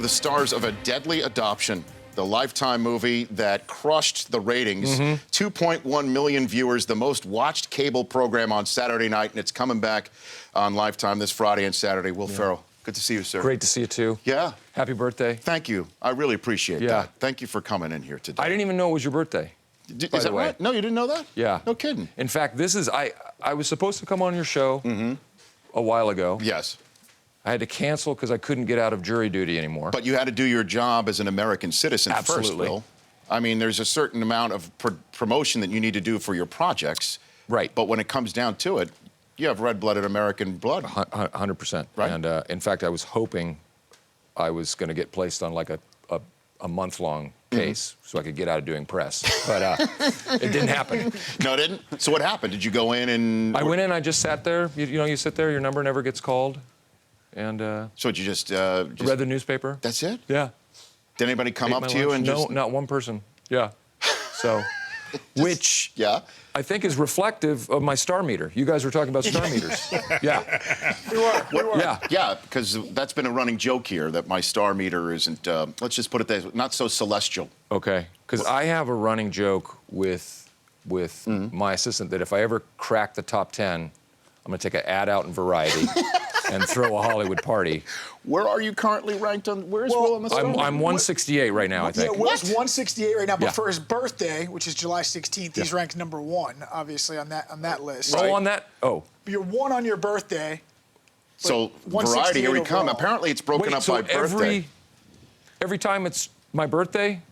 the stars of A Deadly Adoption, the Lifetime movie that crushed the ratings. 2.1 million viewers, the most watched cable program on Saturday night, and it's coming back on Lifetime this Friday and Saturday. Will Ferrell, good to see you, sir. Great to see you, too. Yeah. Happy birthday. Thank you. I really appreciate that. Thank you for coming in here today. I didn't even know it was your birthday. Is that right? No, you didn't know that? Yeah. No kidding. In fact, this is, I was supposed to come on your show a while ago. Yes. I had to cancel because I couldn't get out of jury duty anymore. But you had to do your job as an American citizen first, Will. I mean, there's a certain amount of promotion that you need to do for your projects. Right. But when it comes down to it, you have red-blooded American blood. 100%. Right. And in fact, I was hoping I was going to get placed on like a month-long case so I could get out of doing press. But it didn't happen. No, it didn't? So what happened? Did you go in and... I went in, I just sat there. You know, you sit there, your number never gets called. And so you just read the newspaper. That's it? Yeah. Did anybody come up to you and No, just... not one person. Yeah. So, which I think is reflective of my star meter. You guys were talking about star meters. Yeah. We were. Yeah. Yeah, because that's been a running joke here, that my star meter isn't, let's just put it this way, not so celestial. Okay. Because I have a running joke with my assistant that if I ever crack the top 10, I'm going to take an ad out in Variety and throw a Hollywood party. Where are you currently ranked on? Where's Will on the star meter? I'm 168 right now, I think. Yeah, Will's 168 right now, but for his birthday, which is July 16th, he's ranked number 1, obviously, on that list. Oh, on that? Oh. You're 1 on your birthday. So, Variety, here we come. Apparently, it's broken up by birthday. Every time it's my birthday,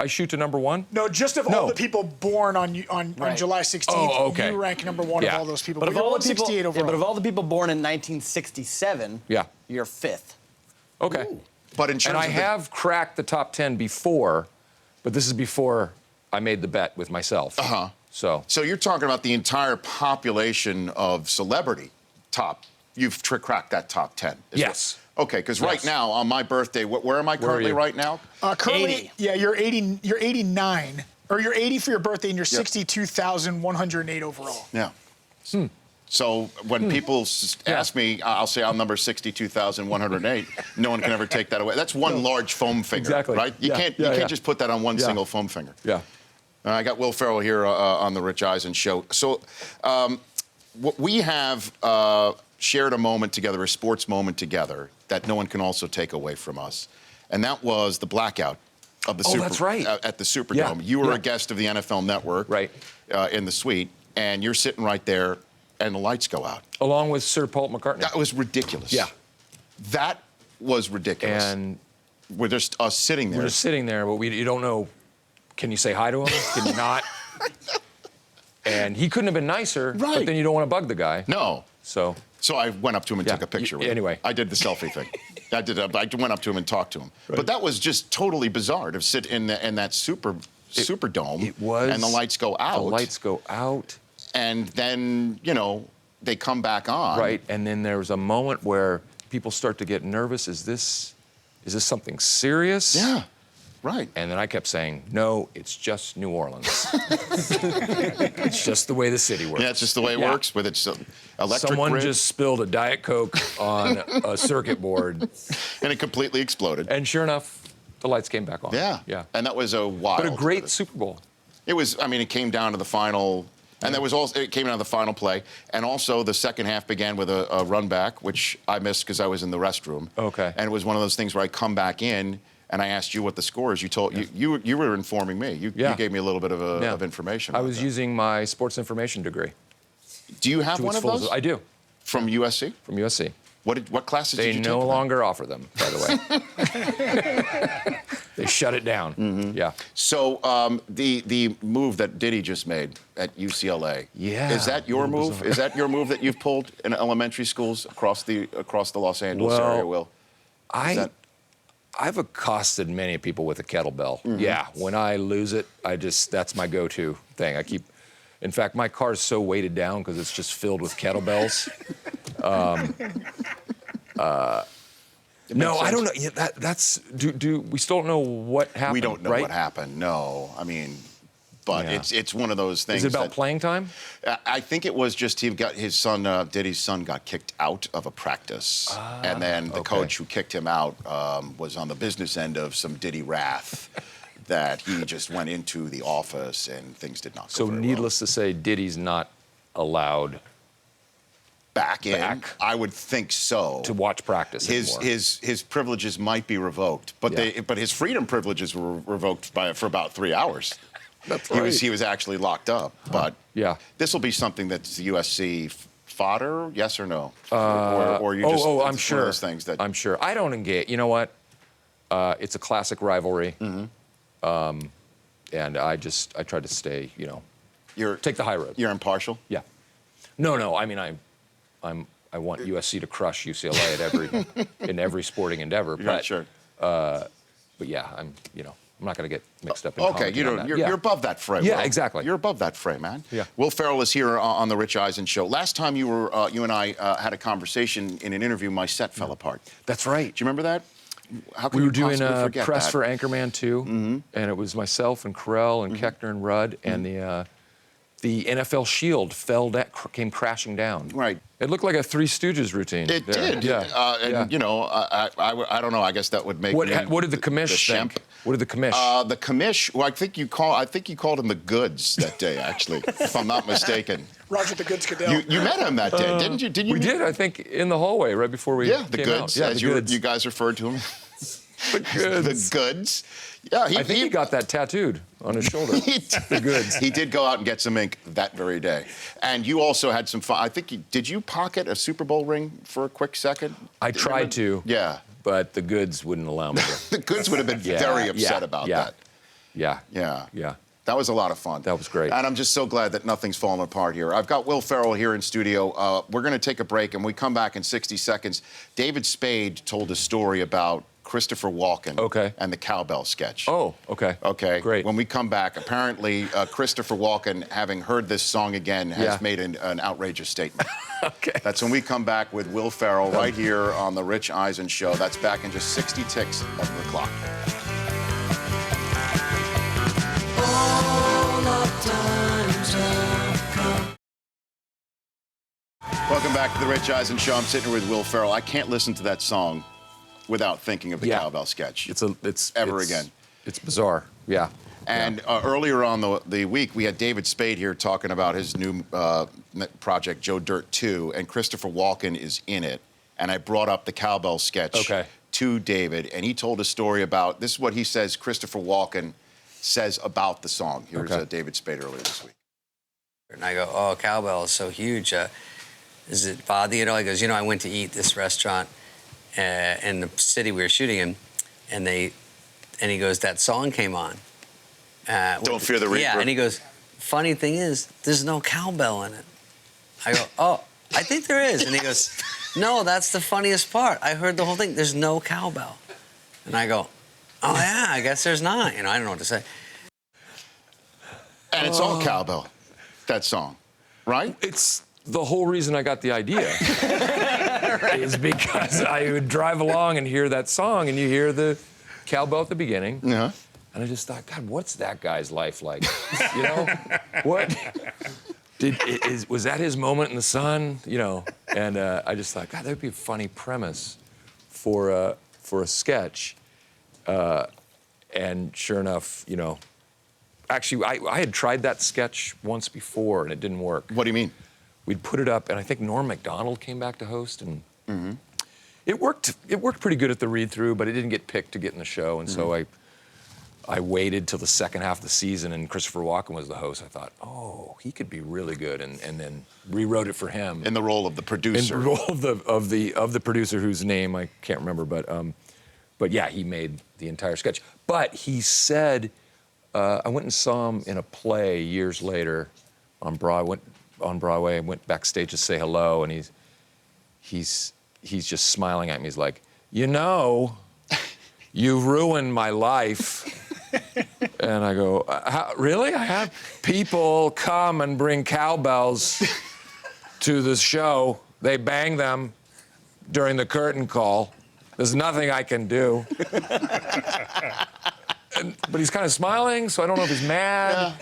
I shoot to number 1? No, just of all the people born on July 16th, you rank number 1 of all those people. But, you're 168 overall. but of all the people born in 1967, you're 5th. Okay. Ooh. But in terms I have cracked the top 10 before, but this is before I made the bet with myself. So you're talking about the entire population of celebrity you've cracked that top 10. Yes. Okay, because right now, on my birthday, where am I currently right now? Currently, 80. Yeah, you're 89. Or you're 80 for your birthday, and you're 62,108 overall. Yeah. So when people ask me, I'll say I'm number 62,108. No one can ever take that away. That's one large foam finger, right? You can't just put that on one single foam finger. Yeah. I got Will Ferrell here on the Rich Eisen show. So we have shared a moment together, a sports moment together, that no one can also take away from us. And that was the blackout of the at the Superdome. You were a guest of the NFL Network in the suite, and you're sitting right there, and the lights go out. Along with Sir Paul McCartney. That was ridiculous. Yeah. That was ridiculous. And we're just us sitting there. We're just sitting there, but you don't know, can you say hi to him? Can you not? And he couldn't have been nicer, but then you don't want to bug the guy. No. So I went up to him and took a picture with him. Anyway. I did the selfie thing. I went up to him and talked to him. But that was just totally bizarre to sit in that Superdome. It was. And the lights go out. The lights go out. And then, they come back on. Right, and then there was a moment where people start to get nervous. Is this something serious? Yeah. Right. And then I kept saying, no, it's just New Orleans. It's just the way the city works. Yeah, it's just the way it works with its electric Someone grid. just spilled a Diet Coke on a circuit board. And it completely exploded. And sure enough, the lights came back on. Yeah. And that was a wild. But a great Super Bowl. It was, it came down to the final. And there was also, it came down to the final play. And also the second half began with a run back, which I missed because I was in the restroom. Okay. And it was one of those things where I come back in, and I asked you what the score is. You told you were informing me. You gave me a little bit of information. I was using my sports information degree. Do you have one of those? I do. From USC? From USC. What classes did you take? They no longer offer them, by the way. They shut it down. Yeah. So the move that Diddy just made at UCLA. Yeah. Is that your move? Is that your move that you've pulled in elementary schools across the Los Angeles area, Will? I've accosted many people with a kettlebell. Yeah, when I lose it, that's my go-to thing. In fact, my car's so weighted down because it's just filled with kettlebells. No, I don't know. Yeah, we still don't know what happened, We don't know right? what happened, no. but it's one of those things. Is it about playing time? I think it was just he got his son, Diddy's son, got kicked out of a practice, and then the coach who kicked him out was on the business end of some Diddy wrath. That he just went into the office and things did not go very needless to say, Diddy's not allowed back in. I would think so. To watch practice anymore. His privileges might be revoked, but but his freedom privileges were revoked for about 3 hours. That's right. He was actually locked up. But this will be something that's the USC fodder, yes or no? Or you just I'm sure. One of those things that I'm sure. I don't engage. You know what? It's a classic rivalry. And I try to stay, take the high road. You're impartial? Yeah. No. I mean, I want USC to crush UCLA in every sporting endeavor. But, sure. But yeah, I'm not going to get mixed up in commenting on that. You're above that fray. Yeah, Will. exactly. You're above that fray, man. Yeah. Will Ferrell is here on the Rich Eisen show. Last time you and I had a conversation in an interview, my set fell apart. That's right. Do you remember that? How can we you were doing possibly a forget press that? for Anchorman 2, and it was myself and Carell and Keckner and Rudd, and the NFL shield came crashing down. Right. It looked like a Three Stooges routine. It there. did. Yeah. I don't know. I guess that would make what did the commish think? What did the commish? The commish. Well, I think you called him the Goods that day, actually, if I'm not mistaken. Roger the Goods Goodell. You met him that day, didn't you? We did. I think in the hallway right before we the came Goods. out. Yeah, as the Goods. You guys referred to him. The Goods. The Goods. Yeah, I think he got that tattooed on his shoulder. The Goods. He did go out and get some ink that very day. And you also had some fun. I think did you pocket a Super Bowl ring for a quick second? I tried to. Yeah. But the Goods wouldn't allow me to. The Goods would have been very upset about that. Yeah. That was a lot of fun. That was great. And I'm just so glad that nothing's fallen apart here. I've got Will Ferrell here in studio. We're going to take a break, and we come back in 60 seconds. David Spade told a story about Christopher Walken and the cowbell sketch. Oh, okay. Okay. Great. When we come back, apparently Christopher Walken, having heard this song again, has made an outrageous statement. Okay. That's when we come back with Will Ferrell right here on The Rich Eisen Show. That's back in just 60 ticks of the clock. Welcome back to The Rich Eisen Show. I'm sitting here with Will Ferrell. I can't listen to that song without thinking of the cowbell sketch. It's again. It's bizarre. Yeah. And earlier on the week, we had David Spade here talking about his new project, Joe Dirt 2, and Christopher Walken is in it. And I brought up the cowbell sketch to David, and he told a story about, this is what he says Christopher Walken says about the song. Here's David Spade earlier this week. And I go, oh, cowbell is so huge. Does it bother you at all? He goes, I went to eat this restaurant in the city we were shooting in, and he goes, that song came on. Don't Fear the Reaper. Yeah, and he goes, funny thing is, there's no cowbell in it. I go, oh, I think there is. And he goes, no, that's the funniest part. I heard the whole thing. There's no cowbell. And I go, oh, yeah, I guess there's not. I don't know what to say. And it's all cowbell, that song, right? It's the whole reason I got the idea is because I would drive along and hear that song, and you hear the cowbell at the beginning. Yeah. And I just thought, God, what's that guy's life like? What? Was that his moment in the sun? And I just thought, God, that would be a funny premise for a sketch. And sure enough, actually, I had tried that sketch once before, and it didn't work. What do you mean? We'd put it up, and I think Norm Macdonald came back to host, and it worked pretty good at the read-through, but it didn't get picked to get in the show, and so I waited till the second half of the season, and Christopher Walken was the host. I thought, oh, he could be really good, and then rewrote it for him. In the role of the producer. In the role of the producer whose name I can't remember, but yeah, he made the entire sketch. But he said, I went and saw him in a play years later on Broadway. I went backstage to say hello, and he's just smiling at me. He's like, you ruined my life. And I go, really? I have people come and bring cowbells to the show. They bang them during the curtain call. There's nothing I can do. But he's kind of smiling, so I don't know if he's mad.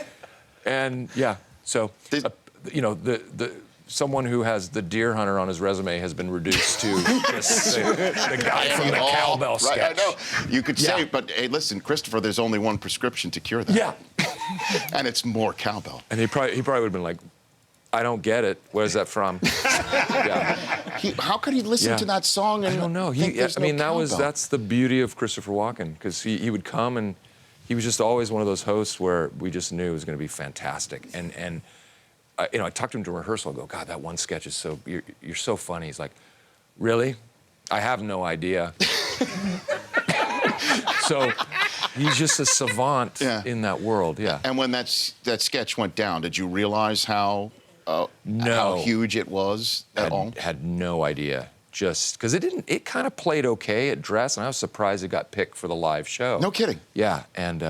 And yeah, so you know, the someone who has the deer hunter on his resume has been reduced to just the guy from the cowbell sketch. Right, I know. You could say, but hey, listen, Christopher, there's only one prescription to cure that. Yeah. And it's more cowbell. And he probably would have been like, I don't get it. Where's that from? Yeah. How could he listen to that song and I don't know. That's the beauty of Christopher Walken, because he would come and he was just always one of those hosts where we just knew it was going to be fantastic. And you know, I talked to him to rehearsal. I go, God, that one sketch is you're so funny. He's like, really? I have no idea. So he's just a savant in that world. Yeah. And when that sketch went down, did you realize how huge it was at all? Had no idea. Just because it kind of played okay at Dress, and I was surprised it got picked for the live show. No kidding. Yeah, and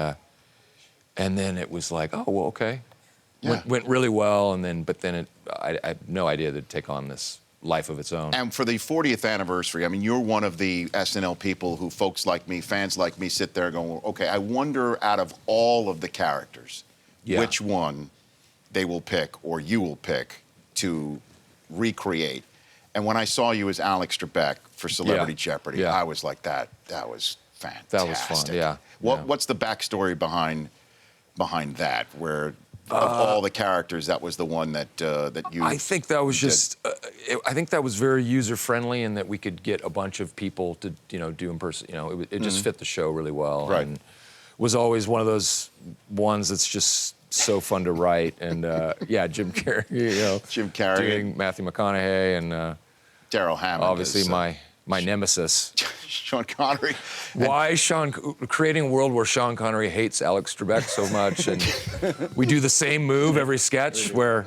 then it was like, oh well, okay. Yeah. Went really well, but then I had no idea that it'd take on this life of its own. And for the 40th anniversary, I mean, you're one of the SNL people who folks like me, fans like me, sit there going, okay, I wonder out of all of the characters, which one they will pick or you will pick to recreate. And when I saw you as Alex Trebek for Celebrity Jeopardy, I was like, that was fantastic. That was fun, yeah. What's the backstory behind that, where of all the characters, that was the one that you... I think that was just... I think that was very user-friendly, and that we could get a bunch of people to, you know, do in person. You know, it just fit the show really well. Right. And was always one of those ones that's just so fun to write. And Jim Carrey, you know. Jim Carrey. Doing Matthew McConaughey and... Daryl Hammond. Obviously my nemesis. Sean Connery. Why creating a world where Sean Connery hates Alex Trebek so much, and we do the same move every sketch where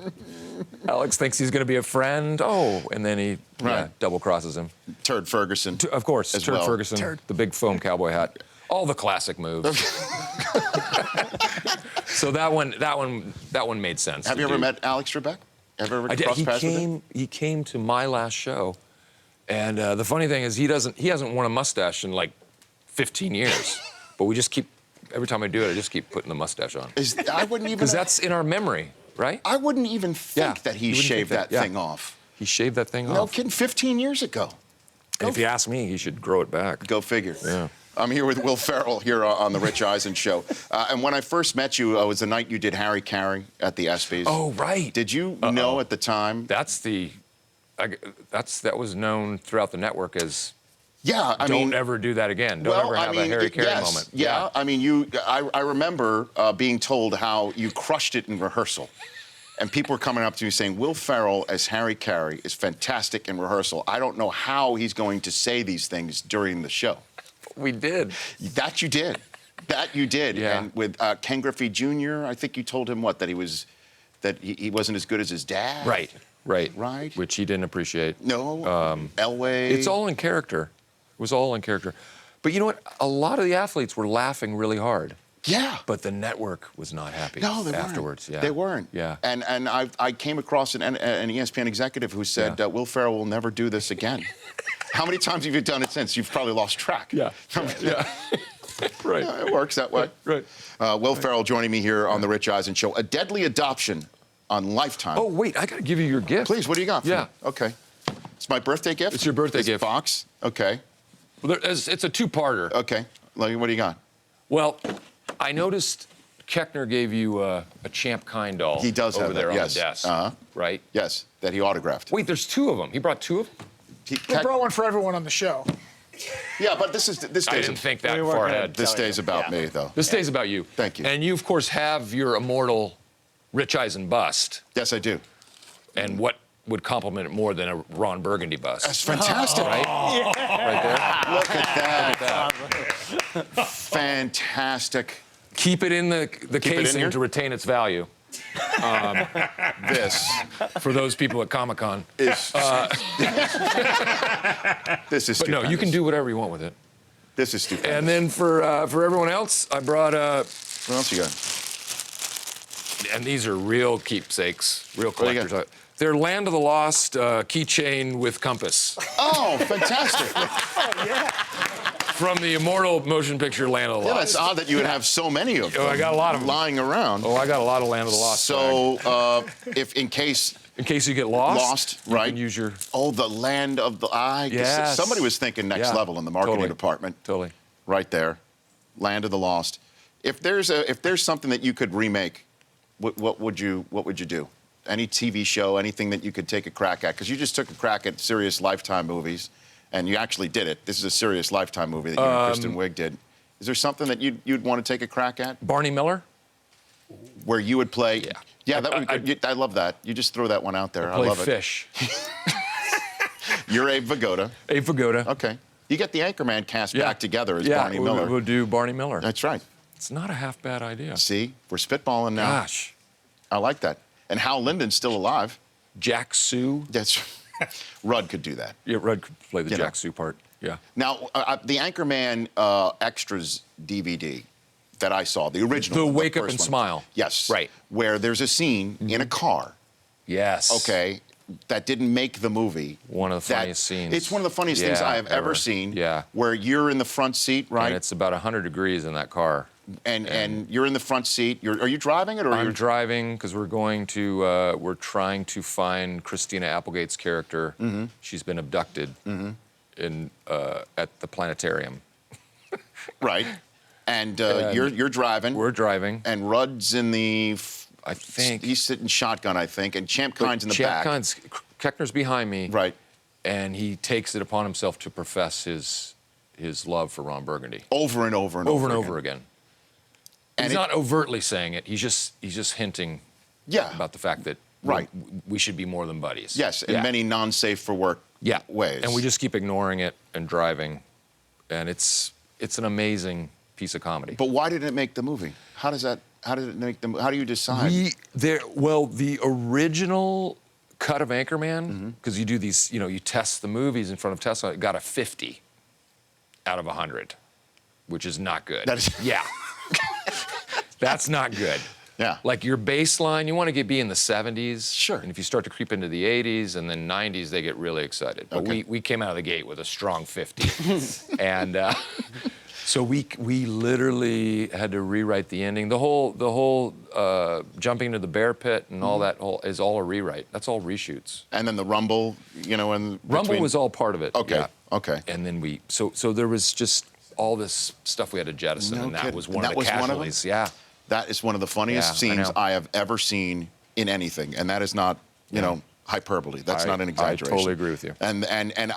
Alex thinks he's going to be a friend, and then he double crosses him. Turd Ferguson. Of course, Turd Ferguson, the big foam cowboy hat, all the classic moves. So that one made sense. Have you ever met Alex Trebek? Ever crossed paths with him? He came to my last show. And the funny thing is, he hasn't worn a mustache in like 15 years. But we just every time I do it, I just keep putting the mustache on. I wouldn't even... Because that's in our memory, right? I wouldn't even think that he shaved that thing off. He shaved that thing off? No kidding, 15 years ago. And if you ask me, he should grow it back. Go figure. Yeah. I'm here with Will Ferrell here on the Rich Eisen Show. And when I first met you, it was the night you did Harry Carey at the ESPYs. Oh, right. Did you know at the time? That was known throughout the network as... Yeah, I mean... Don't ever do that again. Don't ever have a Harry Carey moment. Yeah, I mean, I remember being told how you crushed it in rehearsal. And people were coming up to me saying, Will Ferrell as Harry Carey is fantastic in rehearsal. I don't know how he's going to say these things during the show. We did. That you did. That you did. Yeah. And with Ken Griffey Jr., I think you told him that he wasn't as good as his dad. Right. Right. Which he didn't appreciate. No. Elway. It's all in character. It was all in character. But you know what? A lot of the athletes were laughing really hard. Yeah. But the network was not happy. No, they afterwards. weren't. Yeah. They weren't. Yeah. And I came across an ESPN executive who said, Will Ferrell will never do this again. How many times have you done it since? You've probably lost track. Yeah. Right. Yeah, it works that way. Right. Will Ferrell joining me here on the Rich Eisen Show. A Deadly Adoption on Lifetime. Oh, wait, I got to give you your gift. Please, what do you got for Yeah. me? Okay. It's my birthday gift? It's your birthday gift. Box? Okay. Well, it's a two-parter. Okay. What do you got? Well, I noticed Keckner gave you a Champ Kind doll. He does over have there that, on the desk. Right? Yes, that he autographed. Wait, there's two of them. He brought two of them? We brought one for everyone on the show. Yeah, but this I didn't think that far ahead. This day's about me, though. This day's about you. Thank you. And you, of course, have your immortal Rich Eisen bust. Yes, I do. And what would compliment it more than a Ron Burgundy bust? That's fantastic. Right? Yeah. Right there. Look at that. Fantastic. Keep it in the it in casing here? to retain its value. This For those people at Comic-Con. is... this is But no, stupendous. you can do whatever you want with it. This is stupendous. And then for everyone else, I brought What else you got? and these are real keepsakes, real do you got? collectors. They're Land of the Lost keychain with compass. Oh, fantastic. from the immortal motion picture Land of the Yeah, Lost. that's odd that you would have so many of them. Oh, I got a lot of them. Lying around. Oh, I got a lot of Land of the Lost. So, if in case you get lost, you right? can use your. Oh, the Land of the Eye. Yes. Somebody was thinking next level in the marketing department. Totally. Right there, Land of the Lost. If there's something that you could remake, what would you do? Any TV show, anything that you could take a crack at? Because you just took a crack at serious Lifetime movies, and you actually did it. This is a serious Lifetime movie that you and Kristen Wiig did. Is there something that you'd want to take a crack at? Barney Miller? Where you would play? Yeah. Yeah, that would be good. I love that. You just throw that one out there. I Play love Fish. You're Abe Vigoda. Abe Vigoda. Okay. You get the Anchorman cast back together as Barney Miller. We'll do Barney Miller. That's right. It's not a half bad idea. See, we're spitballing now. Gosh. I like that. And Hal Linden's still alive. Jack Sue. That's Rudd could do that. Yeah, Rudd could play the You know. Jack Sue part. Yeah. Now, the Anchorman extras DVD that I saw, the original. The one, Wake Up first and one. Smile. Yes. Right. Where there's a scene in a car, Yes. okay, that didn't make the movie. One of the funniest scenes. It's one of the funniest things Yeah, I have ever seen. Yeah. Where you're in the front seat, right? And it's about 100 degrees in that car. And you're in the front seat. Are you driving it, or I'm you're driving because we're trying to find Christina Applegate's character. Mm-hmm. She's been abducted at the planetarium. right? And you're driving. We're driving. And Rudd's in the. I think he's sitting shotgun. I think, and Champ Kine's in the back. Keckner's behind me. Right. And he takes it upon himself to profess his love for Ron Burgundy. Over and over and over. Over again. And he's not overtly saying it. He's just hinting. Yeah. About the fact that Right. we should be more than buddies. Yes, in many non-safe for work ways. And we just keep ignoring it and driving, and it's an amazing piece of comedy. But why did it make the movie? How did it make the? How do you decide? The original cut of Anchorman, because you do these, you test the movies in front of Tesla, it got a 50 out of 100, which is not good. That is. Yeah. That's not good. Yeah. Like your baseline, you want to be in the 70s. Sure. And if you start to creep into the 80s and then 90s, they get really excited. But Okay. we came out of the gate with a strong 50. And so we literally had to rewrite the ending. The whole jumping into the bear pit and all that is all a rewrite. That's all reshoots. And then the Rumble, and Rumble was all part of it. Okay. Yeah. Okay. And then so there was just all this stuff we had to jettison, No and that kidding. was one And of the that was one of them? casualties. Yeah. That is one of the funniest Yeah, I scenes know. I have ever seen in anything, and that is not, hyperbole. That's not an exaggeration. I totally agree with you. And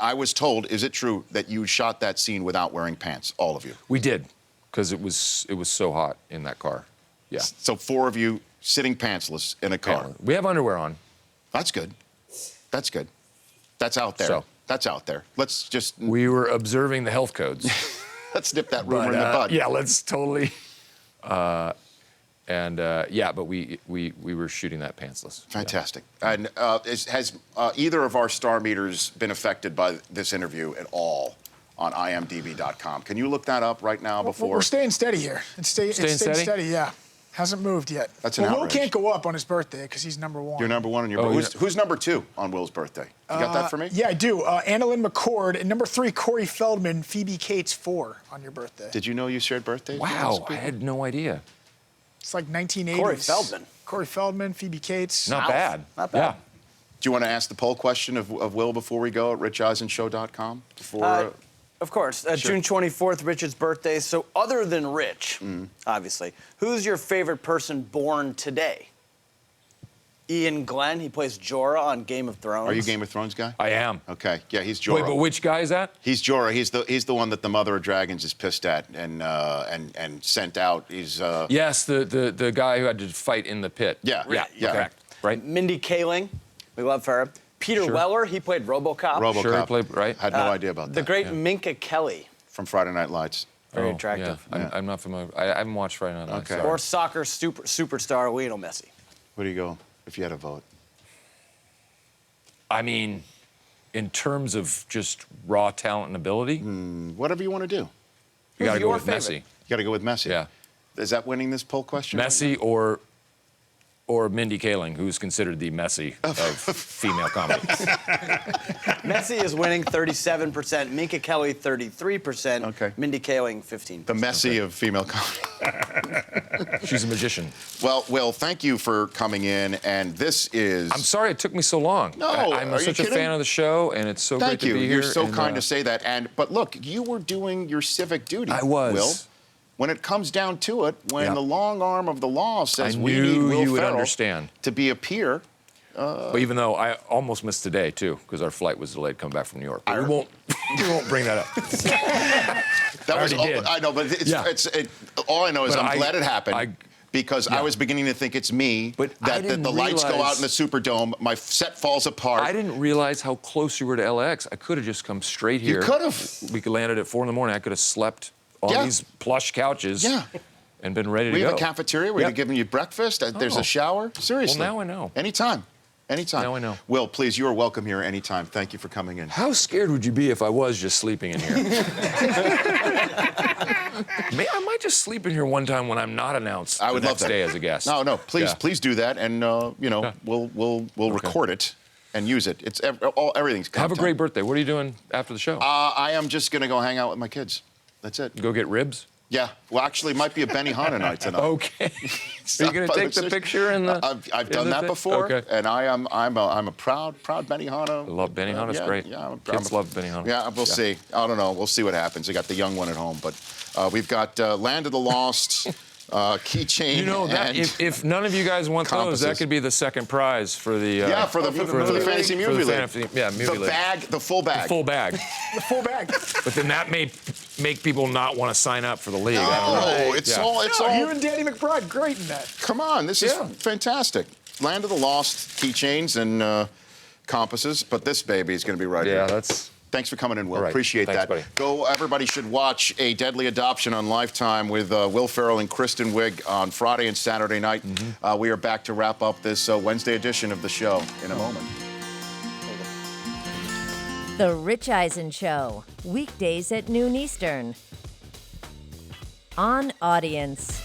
I was told, is it true that you shot that scene without wearing pants, all of you? We did, because it was so hot in that car. Yeah. So 4 of you sitting pantsless in a car. Yeah. We have underwear on. That's good. That's good. That's out there. So- That's out there. Let's just We were observing the health codes. let's nip that rumor in the bud. Yeah, let's totally. But we were shooting that pantsless. Fantastic. And has either of our star meters been affected by this interview at all on imdb.com? Can you look that up right now before? We're staying steady here. It's staying steady, yeah. Hasn't moved yet. That's an Will outrage. can't go up on his birthday because he's number 1. You're number 1 on your Oh, birthday. Who's number 2 on Will's birthday? You got that for me? Yeah, I do. Annalyn McCord. And number 3, Corey Feldman. Phoebe Cates 4 on your birthday. Did you know you shared birthdays? with those Wow, I people? had no idea. It's like 1980s. Corey Feldman. Corey Feldman, Phoebe Cates. Not bad. Not bad. Yeah. Do you want to ask the poll question of Will before we go at richeisenshow.com? Before, Of course. June 24th, Rich's birthday. So other than Rich, obviously, who's your favorite person born today? Ian Glenn, he plays Jorah on Game of Thrones. are you a Game of Thrones guy? I am. Okay, yeah, he's Jorah. Wait, but which guy is that? He's Jorah. He's the one that the Mother of Dragons is pissed at and sent out. He's Yes, the guy who had to fight in the pit. Yeah, Yeah. yeah. Correct. Right. Mindy Kaling, we love her. Peter Sure. Weller, he played RoboCop. RoboCop. Sure, he played right. Had no idea about that. The great Minka Kelly, From Friday Night Lights. very Oh, attractive. Yeah. I'm not familiar. I haven't watched Friday Night Lights. Okay. sorry. Or soccer superstar Lionel Messi. Where do you go if you had a vote? I mean, in terms of just raw talent and ability, Whatever you want to do. you got to Who's go your with favorite? Messi. You got to go with Messi. Yeah. Is that winning this poll question? Messi or or Mindy Kaling, who's considered the Messi of female comedy. Messi is winning 37%, Minka Kelly 33%, Okay. Mindy Kaling 15%. The Messi of female comedy. She's a magician. Well, Will, thank you for coming in, and this is... I'm sorry it took me so long. No, I'm are you such a kidding? fan of the show, and it's so Thank great you. to be You're here. so and, kind to say that. But look, you were doing your civic duty. I was. Will. When it comes down to it, when Yeah. the long arm of the law says I we need knew Will you would Ferrell understand. to be a peer, But even though I almost missed today too, because our flight was delayed coming back from New York. But we won't bring that up. that was already did. I know, but Yeah. all I know is But I'm glad it happened. Because I Yeah. was beginning to think it's me, But I that didn't the lights go out realize- in the Superdome, my set falls apart. I didn't realize how close you were to LAX. I could have just come straight here. You could have. We could landed at 4 a.m. I could have slept on Yeah. these plush couches. Yeah. And been ready We to have go. a cafeteria. We're Yep. giving you breakfast. There's Oh. a shower. Seriously. Well, now I know. Anytime. Anytime. Now I know. Will, please, you are welcome here anytime. Thank you for coming in. How scared would you be if I was just sleeping in here? I might just sleep in here one time when I'm not announced I would the love next that. day as a guest. No, please, Yeah. please do that, and Yeah. we'll record it and use it. It's everything's content. Have a great birthday. What are you doing after the show? I am just gonna go hang out with my kids. That's it. Go get ribs? Yeah. Well, actually, it might be a Benihana night tonight. Okay. Are you going to take the picture in the? I've in done the that thing? before, Okay. and I'm a proud I Benihana. love Benihana. It's yeah, great. Yeah, Kids love Benihana. Yeah, we'll see. I don't know. We'll see what happens. I got the young one at home, but we've got Land of the Lost, keychain. You know that and if none of you guys want those, compasses. that could be the second prize for the. yeah, for the fantasy for movie the league. fantasy, yeah, movie The league. bag, the full bag. Full bag. The full bag. But then that may make people not want to sign up for the league. I don't know. Oh, it's Yeah. all. It's No, all. you and Danny McBride, great in that. Come on, this is Yeah. fantastic. Land of the Lost, keychains and compasses, but this baby is going to be right Yeah, here. that's. Thanks for coming in, Will. All right. Appreciate Thanks, that. buddy. Go, everybody should watch A Deadly Adoption on Lifetime with Will Ferrell and Kristen Wiig on Friday and Saturday night. We are back to wrap up this Wednesday edition of the show in a moment. The Rich Eisen Show, weekdays at noon Eastern. On Audience.